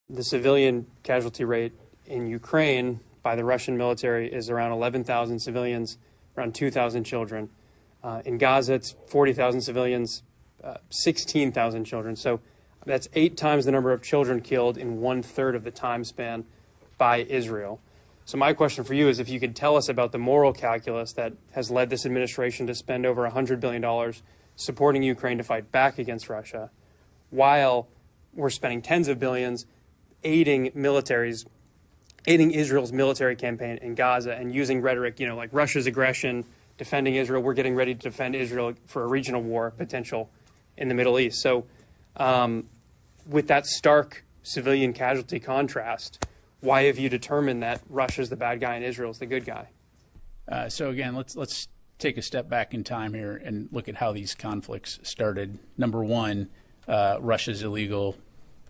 The civilian casualty rate in Ukraine by the Russian military is around 11,000 civilians, around 2,000 children. In Gaza, it's 40,000 civilians, 16,000 children. So that's 8 times the number of children killed in 1/3 of the time span by Israel. So my question for you is if you could tell us about the moral calculus that has led this administration to spend over $100 billion supporting Ukraine to fight back against Russia, while we're spending tens of billions aiding Israel's military campaign in Gaza and using rhetoric, like Russia's aggression, defending Israel. We're getting ready to defend Israel for a regional war potential in the Middle East. So with that stark civilian casualty contrast, why have you determined that Russia's the bad guy and Israel's the good guy? So again, let's take a step back in time here and look at how these conflicts started. Number one, Russia's illegal,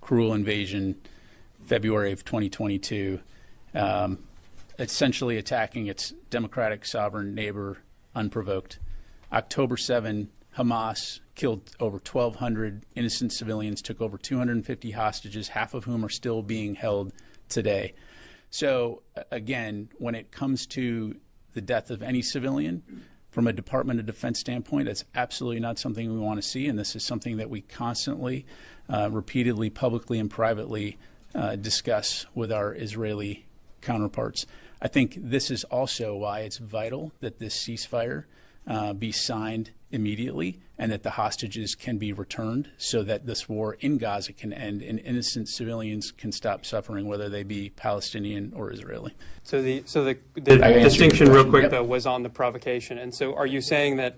cruel invasion, February of 2022, essentially attacking its democratic sovereign neighbor unprovoked. October 7, Hamas killed over 1,200 innocent civilians, took over 250 hostages, half of whom are still being held today. So again, when it comes to the death of any civilian, from a Department of Defense standpoint, that's absolutely not something we want to see, and this is something that we constantly, repeatedly, publicly and privately discuss with our Israeli counterparts. I think this is also why it's vital that this ceasefire be signed immediately and that the hostages can be returned so that this war in Gaza can end and innocent civilians can stop suffering, whether they be Palestinian or Israeli. So the distinction real quick, though, was on the provocation. And so are you saying that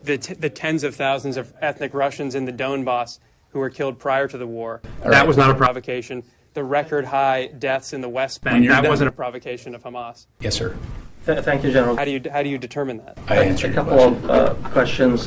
the tens of thousands of ethnic Russians in the Donbass who were killed prior to the war, that was not a provocation? The record high deaths in the West Bank, that wasn't a provocation of Hamas? Yes, sir. Thank you, General. How do you determine that? I answered a couple of questions.